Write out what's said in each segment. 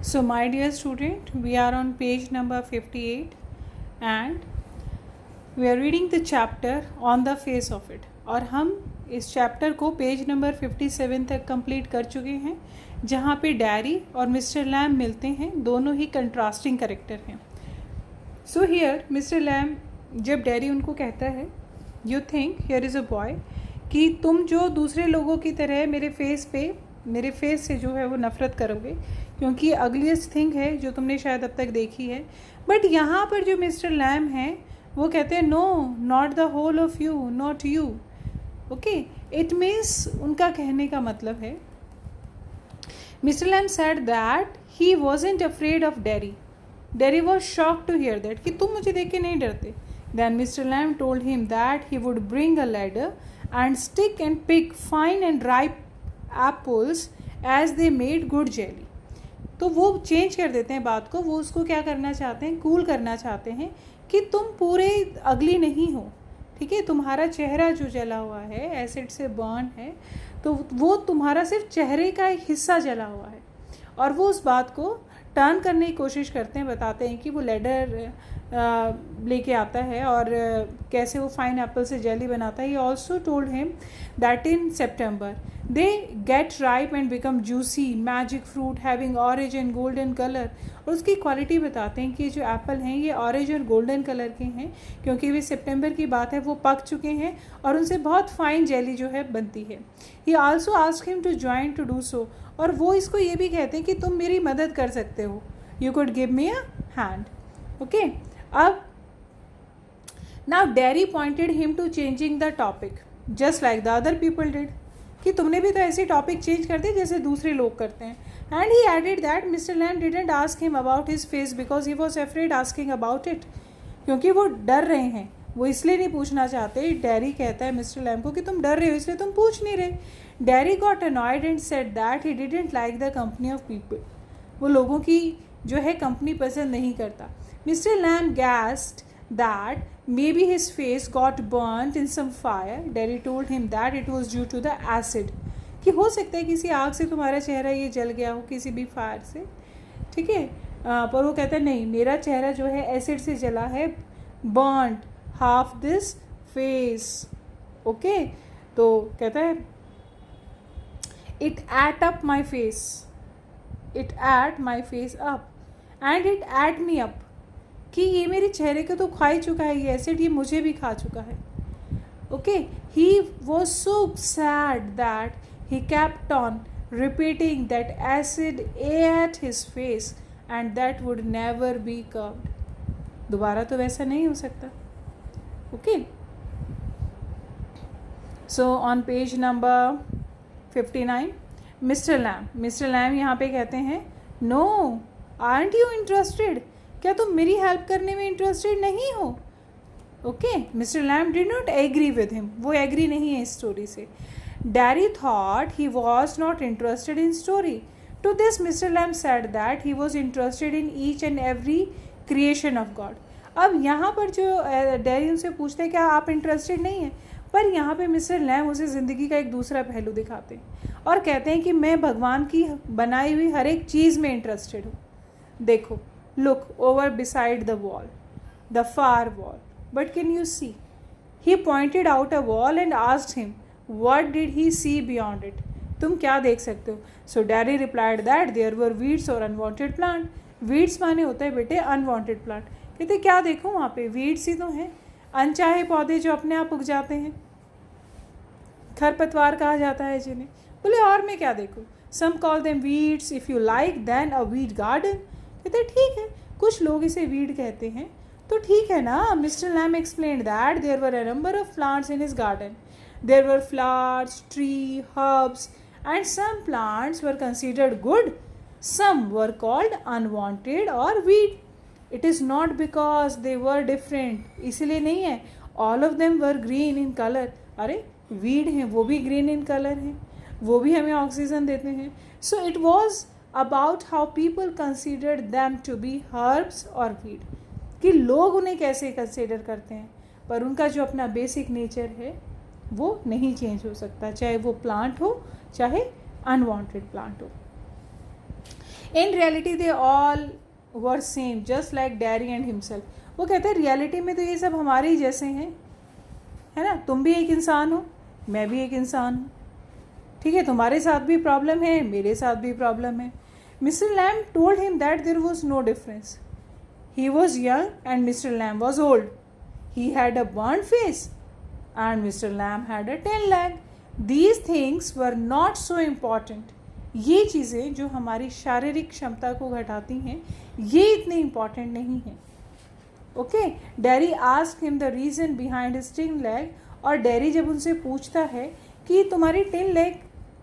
So my dear student, we are on page number 58 and we are reading the chapter on the face of it. और हम इस chapter को page number 57 तक complete कर चुके हैं, जहाँ पे डैरी और मिस्टर लैम मिलते हैं. दोनों ही कंट्रास्टिंग करेक्टर हैं. सो हियर मिस्टर लैम जब डैरी उनको कहता है, you think here is a boy, कि तुम जो दूसरे लोगों की तरह मेरे फेस से जो है वो नफ़रत करोगे, क्योंकि अगलीस्ट थिंग है जो तुमने शायद अब तक देखी है. बट यहाँ पर जो मिस्टर लैम हैं वो कहते हैं, no not the whole of you, not you. Okay, it means उनका कहने का मतलब है, mister Lamb said that he wasn't afraid of Derry. Derry was shock to hear that, कि तुम मुझे देख के नहीं डरते. Then mister Lamb told him that he would bring a ladder and stick and pick fine and ripe apples as they made good jelly. तो वो change कर देते हैं बात को. वो उसको क्या करना चाहते हैं, कूल करना चाहते हैं कि तुम पूरे अगली नहीं हो. ठीक है, तुम्हारा चेहरा जो जला हुआ है, एसिड से बर्न है, तो वो तुम्हारा सिर्फ चेहरे का एक हिस्सा जला हुआ है. और वो उस बात को टर्न करने की कोशिश करते हैं. बताते हैं कि वो लेडर लेके आता है और कैसे वो फाइन एप्पल से जेली बनाता है. He also told him that in September they get ripe and become juicy magic fruit having orange and golden colour. और उसकी क्वालिटी बताते हैं कि जो एप्पल हैं ये ऑरेंज और गोल्डन कलर के हैं, क्योंकि वे सितंबर की बात है, वो पक चुके हैं और उनसे बहुत फाइन जेली जो है बनती है. He also asked him to join to do so. और वो इसको ये भी कहते हैं कि तुम मेरी मदद कर सकते हो, you could give me a hand. Okay, अब now Derry pointed him to changing the topic just like the other people did, कि तुमने भी तो ऐसे टॉपिक चेंज कर दिए जैसे दूसरे लोग करते हैं. And he added that mister Lamb didn't ask him about his face because he was afraid asking about it, क्योंकि वो डर रहे हैं, वो इसलिए नहीं पूछना चाहते. डैरी कहता है मिस्टर लैम को कि तुम डर रहे हो इसलिए तुम पूछ नहीं रहे. Derry got annoyed and said that he didn't like the company of people. वो लोगों की जो है कंपनी पसंद नहीं करता. Mister Lamb guessed that maybe his face got burnt in some fire. Derry told him that it was due to the acid, कि हो सकता है किसी आग से तुम्हारा चेहरा ये जल गया हो, किसी भी फायर से. ठीक है, पर वो कहता है नहीं, मेरा चेहरा जो है एसिड से जला है. burnt half this face. Okay, तो कहता है it ate up my face, it ate my face up and it ate me up, कि ये मेरे चेहरे को तो खा ही चुका है, ये एसिड ये मुझे भी खा चुका है. Okay, he was so sad that he kept on repeating that acid ate his face and that would never be cured. दोबारा तो वैसा नहीं हो सकता. Okay, so on page number 59 mister Lamb यहाँ पे कहते हैं, नो आरंट यू इंटरेस्टेड, क्या तुम मेरी हेल्प करने में इंटरेस्टेड नहीं हो. Okay, mister Lamb did not agree with him, वो एग्री नहीं है इस स्टोरी से. Derry thought he was not interested in story. To this mister Lamb said that he was interested in each and every creation of God. अब यहाँ पर जो dairy उनसे पूछते हैं क्या आप इंटरेस्टेड नहीं हैं, पर यहाँ पे मिस्टर लैम उसे ज़िंदगी का एक दूसरा पहलू दिखाते हैं और कहते हैं कि मैं भगवान की बनाई हुई हर एक चीज़ में इंटरेस्टेड हूँ. देखो, look over beside the wall, the far wall, but can you see? He pointed out a wall and asked him, what did he see beyond it? तुम क्या देख सकते हो? So Daddy replied that there were weeds or unwanted plant. Weeds माने होता है बेटे unwanted plant. कहते क्या देखूं वहाँ पे, weeds ही तो हैं, अनचाहे पौधे जो अपने आप उग जाते हैं, खरपतवार कहा जाता है जिन्हें. बोले और मैं क्या देखूं? Some call them weeds. If you like, then a weed garden. कहते ठीक है, कुछ लोग इसे वीड कहते हैं तो ठीक है ना. Mister Lamb explained that there were a number of plants in his garden. There were flowers, tree, herbs and some plants were considered good, some were called unwanted और weed. It is not because they were different, इसलिए नहीं है. All of them were green in colour. अरे weed हैं, वो भी green in colour हैं, वो भी हमें ऑक्सीजन देते हैं. So it was about how people considered them to be herbs or weed, कि लोग उन्हें कैसे कंसिडर करते हैं, पर उनका जो अपना बेसिक नेचर है वो नहीं चेंज हो सकता, चाहे वो प्लांट हो चाहे अनवांटेड प्लांट हो. In reality they all were same just like dairy and himself. वो कहते हैं रियलिटी में तो ये सब हमारे ही जैसे हैं, है ना, तुम भी एक इंसान हो, मैं भी एक इंसान हूँ, ठीक है, तुम्हारे साथ भी प्रॉब्लम है, मेरे साथ भी प्रॉब्लम है। Mister Lamb told him that there was no difference. He was young and mister Lamb was old. He had a burned face and mister Lamb had a 10 leg। These things were not so important. ये चीज़ें जो हमारी शारीरिक क्षमता को घटाती हैं, ये इतनी इम्पॉर्टेंट नहीं है। Okay, dairy ask him the reason behind his 10 leg। और डैरी जब उनसे पूछता है कि तुम्हारी 10 leg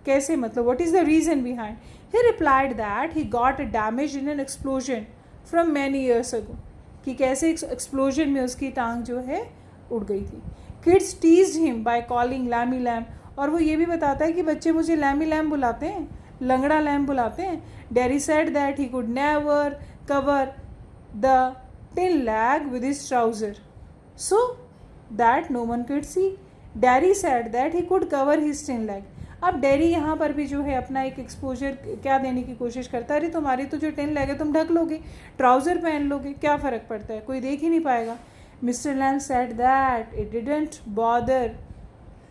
कैसे, मतलब what is the reason behind, he replied that he got a damage in an explosion from many years ago. कि कैसे एक्सप्लोजन में उसकी टांग जो है उड़ गई थी। Kids teased him by calling Lamey Lamb. और वो ये भी बताता है कि बच्चे मुझे लैमी लैम बुलाते हैं, लंगड़ा लैम बुलाते हैं। Dairy said that he could never cover the 10 leg with his trouser so that no one could see. Dairy said that he could cover his 10 leg। अब डैरी यहाँ पर भी जो है अपना एक एक्सपोजर क्या देने की कोशिश करता है, अरे तुम्हारी तो जो 10 leg है तुम ढक लोगे, ट्राउज़र पहन लोगे, क्या फ़र्क पड़ता है, कोई देख ही नहीं पाएगा। Mister Lamb said that it didn't bother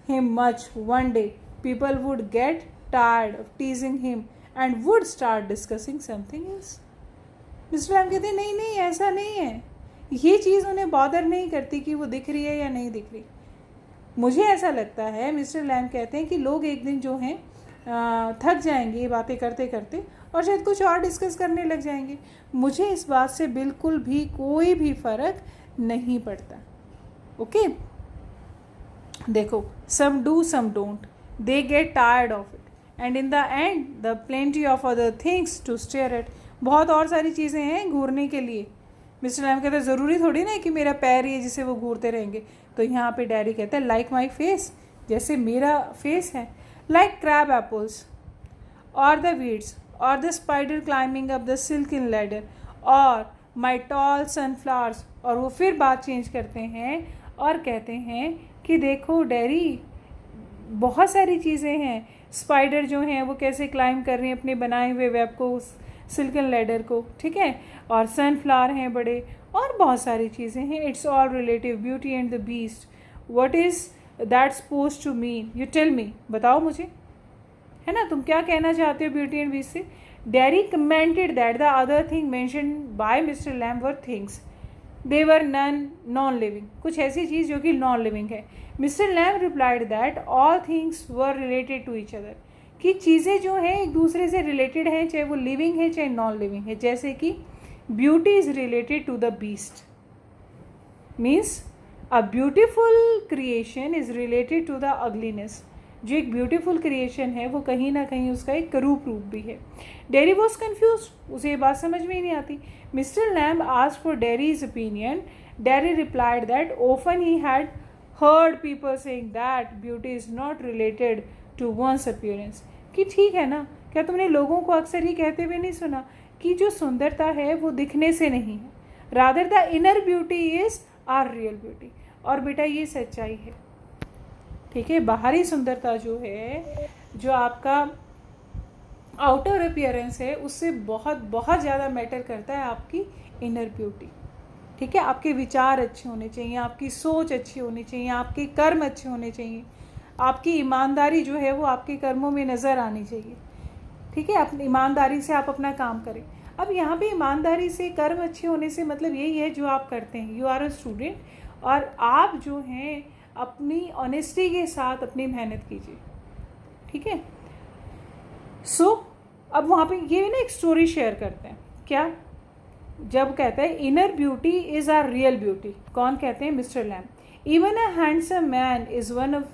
him much. One day people would get tired of teasing him and would start discussing something else। Mister Lamb कहते हैं नहीं नहीं ऐसा नहीं है, ये चीज़ उन्हें बॉदर नहीं करती कि वो दिख रही है या नहीं दिख रही। मुझे ऐसा लगता है, मिस्टर लैम कहते हैं कि लोग एक दिन जो हैं थक जाएंगे ये बातें करते करते और शायद कुछ और डिस्कस करने लग जाएंगे। मुझे इस बात से बिल्कुल भी कोई भी फ़र्क नहीं पड़ता। ओके, देखो, some do some don't, they get tired of it and in the end the plenty of other things to stare at. बहुत और सारी चीज़ें हैं घूरने के लिए। मिस्टर लैम कहते हैं ज़रूरी थोड़ी ना कि मेरा पैर ही है जिसे वो घूरते रहेंगे। तो यहाँ पे डैडी कहते हैं लाइक माई फेस, जैसे मेरा फेस है, लाइक क्रैब एप्पल्स और द वीड्स और the spider climbing up the silken ladder और माई टॉल सनफ्लावर्स। और वो फिर बात चेंज करते हैं और कहते हैं कि देखो डैडी, बहुत सारी चीज़ें हैं, स्पाइडर जो हैं वो कैसे क्लाइंब कर रही हैं अपने बनाए हुए वेब को, सिल्कन लैडर को, ठीक है, और सनफ्लावर हैं बड़े, और बहुत सारी चीज़ें हैं। It's all relative, beauty and the beast, what is that suppose to mean, you tell me, बताओ मुझे, है ना, तुम क्या कहना चाहते हो ब्यूटी एंड बीस्ट से। Darcy commented that the other thing mention by Mr Lam were things, they were non living, कुछ ऐसी चीज़ जो कि नॉन लिविंग है। Mister Lam replied that all things were related to each other, कि चीज़ें जो हैं एक दूसरे से रिलेटेड हैं, चाहे वो लिविंग है चाहे नॉन लिविंग है। जैसे कि beauty is related to the beast, means a beautiful creation is related to the ugliness. जो एक ब्यूटीफुल क्रिएशन है वो कहीं ना कहीं उसका एक करूप रूप भी है। डैरी वॉज कन्फ्यूज, उसे ये बात समझ में ही नहीं आती। Mister Lamb asked for Derry's opinion. Derry replied that often he had heard people saying that beauty is not related to one's appearance, कि ठीक है ना, क्या तुमने लोगों को अक्सर ही कहते हुए नहीं सुना कि जो सुंदरता है वो दिखने से नहीं है, rather the inner beauty is our real beauty. और बेटा ये सच्चाई है, ठीक है, बाहरी सुंदरता जो है, जो आपका आउटर अपीयरेंस है, उससे बहुत बहुत ज़्यादा मैटर करता है आपकी इनर ब्यूटी, ठीक है। आपके विचार अच्छे होने चाहिए, आपकी सोच अच्छी होनी चाहिए, आपके कर्म अच्छे होने चाहिए, आपकी ईमानदारी जो है वो आपके कर्मों में नज़र आनी चाहिए, ठीक है। अपनी ईमानदारी से आप अपना काम करें। अब यहाँ पे ईमानदारी से, कर्म अच्छे होने से मतलब यही है जो आप करते हैं, यू आर अ स्टूडेंट और आप जो हैं अपनी ऑनेस्टी के साथ अपनी मेहनत कीजिए, ठीक है। सो अब वहाँ पे ये ना एक स्टोरी शेयर करते हैं, क्या, जब कहते हैं inner beauty is our real beauty, कौन कहते हैं, mister Lamb. Even a handsome man is one of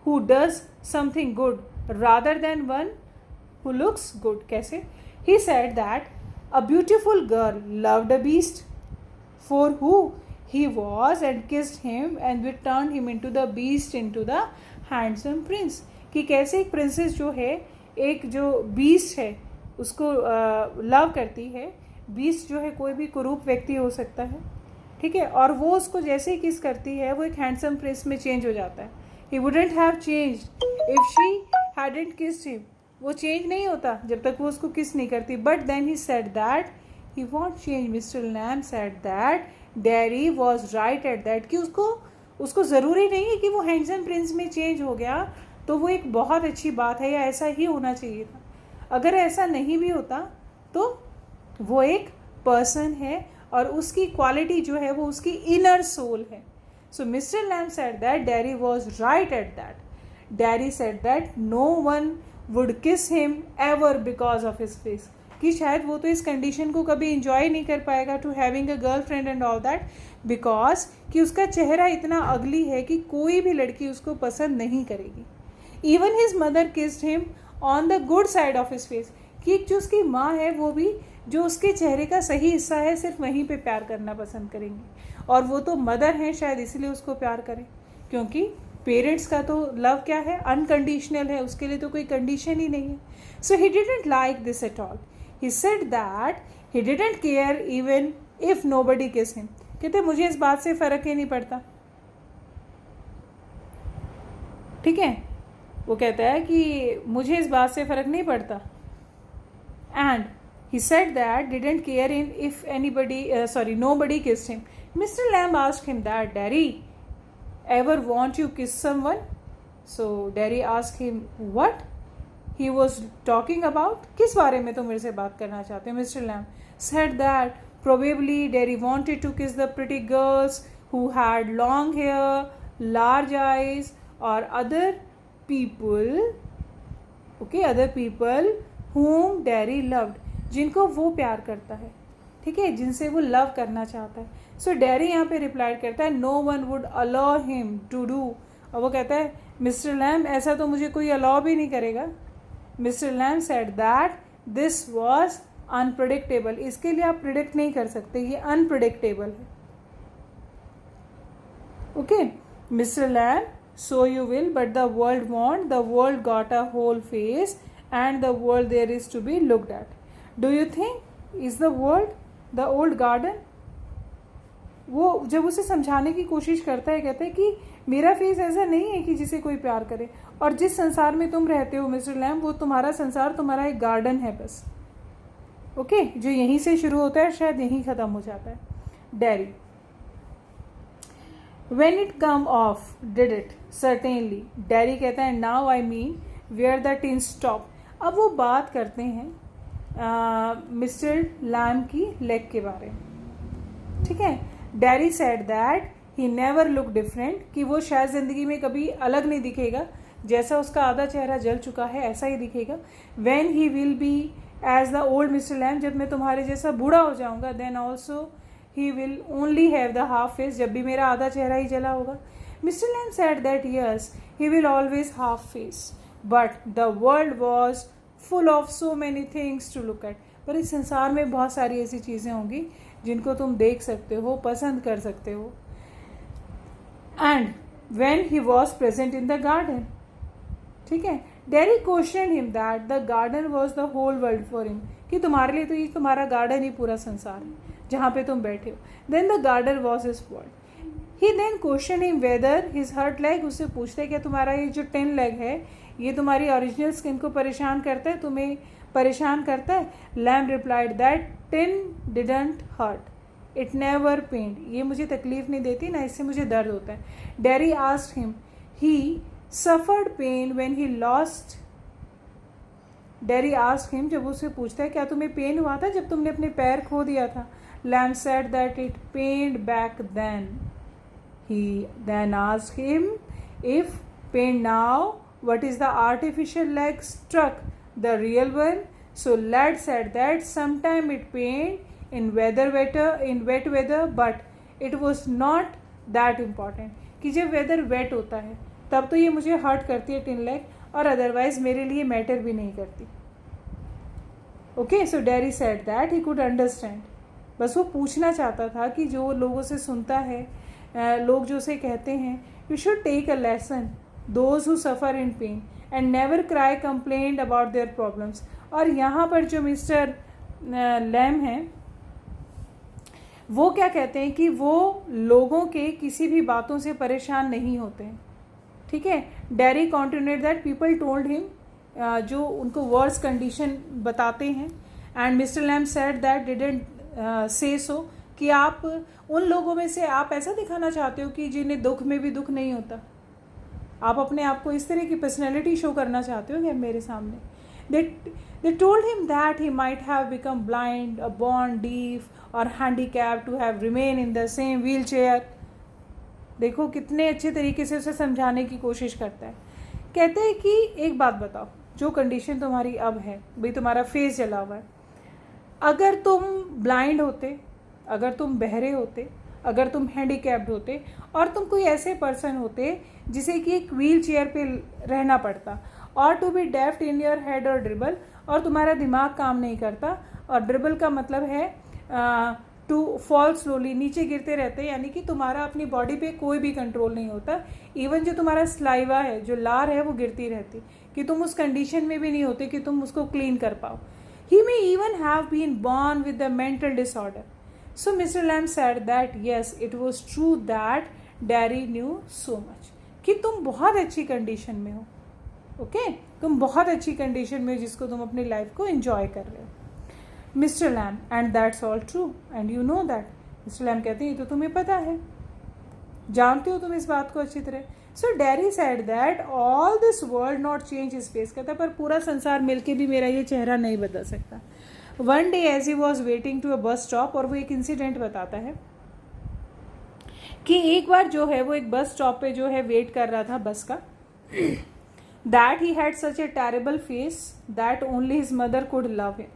who does something good rather than one who looks good। कैसे? He said that a beautiful girl loved a beast for who he was and kissed him and we turned him into the beast into the handsome prince। कि कैसे एक princess जो है, एक जो beast है उसको लव करती है। बीस्ट जो है कोई भी कुरूप व्यक्ति हो सकता है, ठीक है, और वो उसको जैसे ही किस करती है वो एक हैंडसम प्रिंस में चेंज हो जाता है। He wouldn't have changed if she hadn't kissed him। वो चेंज नहीं होता जब तक वो उसको किस नहीं करती. But then he said that he won't change. Mister Lamb said that Derry was right at that, कि उसको ज़रूरी नहीं है कि वो हैंडसम प्रिंस में चेंज हो गया तो वो एक बहुत अच्छी बात है या ऐसा ही होना चाहिए था. अगर ऐसा नहीं भी होता तो वो एक पर्सन है और उसकी क्वालिटी जो है वो उसकी इनर सोल है. So mister Lamb said that Derry was right at that. Derry said that no one would kiss him ever because of his face, कि शायद वो तो इस कंडीशन को कभी इंजॉय नहीं कर पाएगा to having a girlfriend and all that, because कि उसका चेहरा इतना अगली है कि कोई भी लड़की उसको पसंद नहीं करेगी. Even his mother kissed him on the good side of his face, कि जो उसकी माँ है वो भी जो उसके चेहरे का सही हिस्सा है सिर्फ वहीं पे प्यार करना पसंद करेंगी. और वो तो मदर हैं, शायद इसलिए उसको प्यार करें, क्योंकि पेरेंट्स का तो लव क्या है, अनकंडीशनल है, उसके लिए तो कोई कंडीशन ही नहीं है. So he didn't like this at all. He said that he didn't care even if nobody kiss him. कहते मुझे इस बात से फ़र्क ही नहीं पड़ता. ठीक है, वो कहता है कि मुझे इस बात से फ़र्क नहीं पड़ता. And he said that didn't care in if nobody kissed him. Mr. Lamb asked him that, Daddy, ever want you kiss someone? So Daddy asked him what he was talking about. किस बारे में तुम मेरे से बात करना चाहते हो? Mr. Lamb said that probably Daddy wanted to kiss the pretty girls who had long hair, large eyes, or other people whom Daddy loved, जिनको वो प्यार करता है, ठीक है, जिनसे वो लव करना चाहता है. सो डैरी यहाँ पे रिप्लाई करता है no one would allow him to do. और वो कहता है मिस्टर लैम ऐसा तो मुझे कोई अलाउ भी नहीं करेगा. Mister Lamb said that this was unpredictable. इसके लिए आप प्रिडिक्ट नहीं कर सकते, ये अनप्रिडिक्टेबल है. Okay, mister Lamb so you will but the world want, the world got a whole face and the world there is to be looked at. Do you think is the world the old garden? वो जब उसे समझाने की कोशिश करता है, कहता है कि मेरा फेस ऐसा नहीं है कि जिसे कोई प्यार करे, और जिस संसार में तुम रहते हो मिस्टर लैम वो तुम्हारा संसार, तुम्हारा एक गार्डन है बस. ओके, जो यहीं से शुरू होता है शायद यहीं ख़त्म हो जाता है. Dairy When it come off, did it? Certainly. Dairy कहता है now I mean where the tin stop. अब वो बात करते हैं मिस्टर लैम की लेग के बारे में. ठीक है, dairy said that he never look different, कि वो शायद ज़िंदगी में कभी अलग नहीं दिखेगा, जैसा उसका आधा चेहरा जल चुका है ऐसा ही दिखेगा. When he will be as the old mister Lamb, जब मैं तुम्हारे जैसा बूढ़ा हो जाऊंगा, then also he will only have the half face, जब भी मेरा आधा चेहरा ही जला होगा. Mister Lamb said that yes he will always half face, but the world was full of so many things to look at. पर इस संसार में बहुत सारी ऐसी चीज़ें होंगी जिनको तुम देख सकते हो, पसंद कर सकते हो. And when he was present in the garden, ठीक है, Derry question him that the garden was the whole world for him, कि तुम्हारे लिए तो ये तुम्हारा गार्डन ही पूरा संसार है जहाँ पे तुम बैठे हो. Then the garden was his world. He then question him whether his hurt leg, उससे पूछते हैं क्या तुम्हारा ये जो 10 लेग है ये तुम्हारी ओरिजिनल स्किन को परेशान करता है, तुम्हें परेशान करता है. Lamb replied that 10 didn't hurt, it never pained, ये मुझे तकलीफ नहीं देती, ना इससे मुझे दर्द होता है. Derry asked him he suffered pain when he lost. Derry asked him, जब उससे पूछता है क्या तुम्हें पेन हुआ था जब तुमने अपने पैर खो दिया था. Lamb said that it pained back then. He then asked him if pain now, what is the artificial leg struck the real one? So lad said that sometime it pained in wet weather, but it was not that important. कि जब weather wait होता है तब तो ये मुझे hurt करती है 10 लेग, और अदरवाइज मेरे लिए मैटर भी नहीं करती. Okay, so dairy said that he could understand. बस वो पूछना चाहता था कि जो लोगों से सुनता है, लोग जो उसे कहते हैं you should take a lesson those who suffer in pain and never cry complaint about their problems. और यहाँ पर जो मिस्टर लैम हैं वो क्या कहते हैं कि वो लोगों के किसी भी बातों से परेशान नहीं होते हैं. ठीक है, Derry continued that people told him जो उनको वर्स कंडीशन बताते हैं. And mister Lamb said that didn't say so, कि आप उन लोगों में से आप ऐसा दिखाना चाहते हो कि जिन्हें दुख में भी दुख नहीं होता. आप अपने आप को इस तरह की पर्सनैलिटी शो करना चाहते हो क्या मेरे सामने. They told him that he might have become blind, or born deaf, or handicapped to have remained in the same wheelchair. देखो कितने अच्छे तरीके से उसे समझाने की कोशिश करता है. कहते हैं कि एक बात बताओ, जो कंडीशन तुम्हारी अब है, भाई तुम्हारा फेस जला हुआ है, अगर तुम ब्लाइंड होते, अगर तुम बहरे होते, अगर तुम हैंडीकैप्ड होते और तुम कोई ऐसे पर्सन होते जिसे कि एक व्हील चेयर पे रहना पड़ता, और to be deft in your head और ड्रिबल, और तुम्हारा दिमाग काम नहीं करता, और ड्रिबल का मतलब है टू फॉल स्लोली, नीचे गिरते रहते, यानी कि तुम्हारा अपनी बॉडी पे कोई भी कंट्रोल नहीं होता. इवन जो तुम्हारा स्लाइवा है, जो लार है, वो गिरती रहती, कि तुम उस कंडीशन में भी नहीं होते कि तुम उसको क्लीन कर पाओ. He may even have been born with the mental disorder. So Mr. Lamb said that yes, it was true that Derry knew so much, कि तुम बहुत अच्छी कंडीशन में हो. ओके, तुम बहुत अच्छी कंडीशन में हो जिसको तुम अपनी लाइफ को एंजॉय कर रहे हो. Mister Lamb, and that's all true and you know that. Mister Lamb कहते हैं ये तो तुम्हें पता है, जानते हो तुम इस बात को अच्छी तरह. So Derry said that all this world not change his face. कहता पर पूरा संसार मिलके भी मेरा ये चेहरा नहीं बदल सकता. One day as he was waiting to a bus stop, और वो एक इंसिडेंट बताता है कि एक बार जो है वो एक बस स्टॉप पे जो है वेट कर रहा था बस का. That he had such A terrible face that only his mother could love him.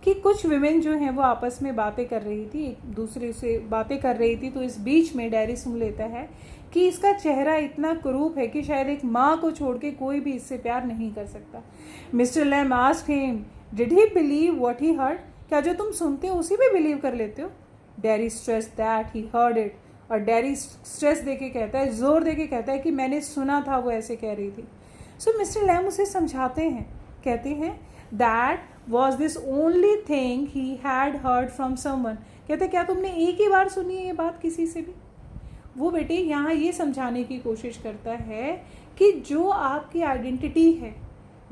कि कुछ विमेन जो हैं वो आपस में बातें कर रही थी, एक दूसरे से बातें कर रही थी, तो इस बीच में डेरी सुन लेता है कि इसका चेहरा इतना कुरूप है कि शायद एक माँ को छोड़ के कोई भी इससे प्यार नहीं कर सकता. Mister Lamb asked him did he believe what he heard. क्या जो तुम सुनते हो उसी पे बिलीव कर लेते हो. Dairy stress that he heard it, और डेरी स्ट्रेस देके कहता है, जोर देके कहता है कि मैंने सुना था वो ऐसे कह रही थी. सो मिस्टर लैम उसे समझाते हैं, कहते हैं that was this only thing he had heard from someone. कहते क्या तुमने एक ही बार सुनी है ये बात किसी से भी. वो बेटे यहाँ ये समझाने की कोशिश करता है कि जो आपकी आइडेंटिटी है,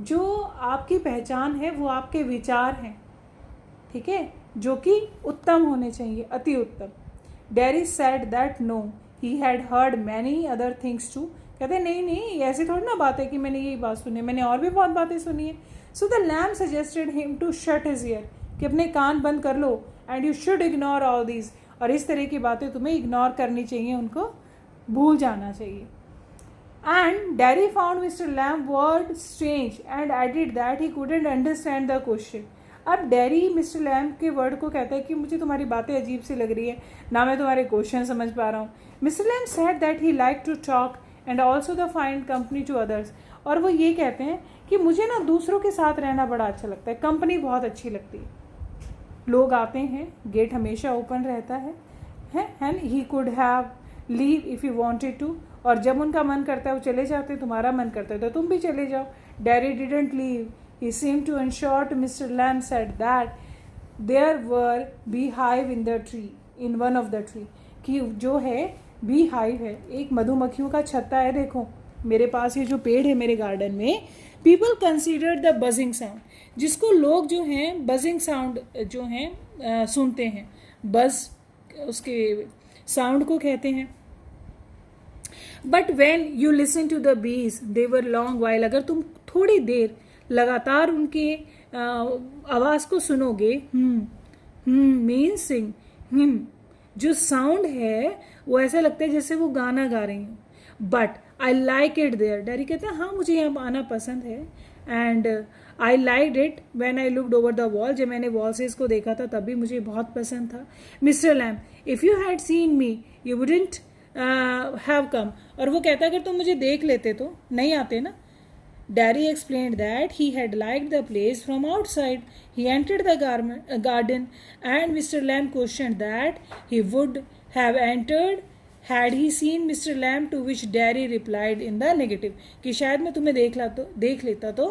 जो आपकी पहचान है, वो आपके विचार हैं, ठीक है, जो कि उत्तम होने चाहिए, अति उत्तम. Derry said that no he had heard many other things too. कहते नहीं ऐसी थोड़ी ना बात है कि मैंने यही बात सुनी, मैंने और भी बहुत बातें सुनी है. So the Lamb suggested him to shut his ear, कि अपने कान बंद कर लो, and you should ignore all these, और इस तरह की बातें तुम्हें इग्नोर करनी चाहिए, उनको भूल जाना चाहिए. And Derry found Mr. Lamb word strange and added that he couldn't understand the question. अब डेरी मिस्टर लैम्ब के वर्ड को कहता है कि मुझे तुम्हारी बातें अजीब सी लग रही है, ना मैं तुम्हारे क्वेश्चन समझ पा रहा हूँ. Mister Lamb said that he like to talk and also the find company to others. और वो ये कहते हैं कि मुझे ना दूसरों के साथ रहना बड़ा अच्छा लगता है, कंपनी बहुत अच्छी लगती है. लोग आते हैं, गेट हमेशा ओपन रहता है, and he could have leave if you wanted to, और जब उनका मन करता है वो चले जाते हैं, तुम्हारा मन करता है तो तुम भी चले जाओ. Derry didn't leave, he seem to ensure to mister Lamb said that there were be hive in the tree, in one of the tree. कि जो है बी हाइव है, एक मधुमक्खियों का छत्ता है. देखो मेरे पास ये जो पेड़ है मेरे गार्डन में, people consider the buzzing sound, जिसको लोग जो हैं बजिंग साउंड जो हैं सुनते हैं, बज उसके साउंड को कहते हैं. But when you listen to the bees they were long while. अगर तुम थोड़ी देर लगातार उनके आवाज़ को सुनोगे, मीन सिंग, जो साउंड है वो ऐसा लगता है जैसे वो गाना गा रही हूँ. But I like it there. Derry कहते हैं हाँ मुझे यहाँ आना पसंद है. And I like it when I looked over the wall. जब मैंने वॉल से इसको देखा था तब भी मुझे बहुत पसंद था. Mister lamb if you had seen me you wouldn't have come. और वो कहता अगर तुम मुझे देख लेते तो नहीं आते ना. Derry explained that he had liked the place from outside. He entered the garden and Mr. Lamb questioned that he would have entered had he seen Mr. Lamb, to which Derry replied in the negative. कि शायद मैं तुम्हें देख लेता तो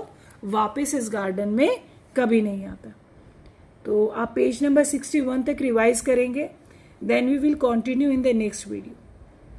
वापस इस garden में कभी नहीं आता. तो आप पेज नंबर 61 तक रिवाइज करेंगे. Then we will continue in the next video.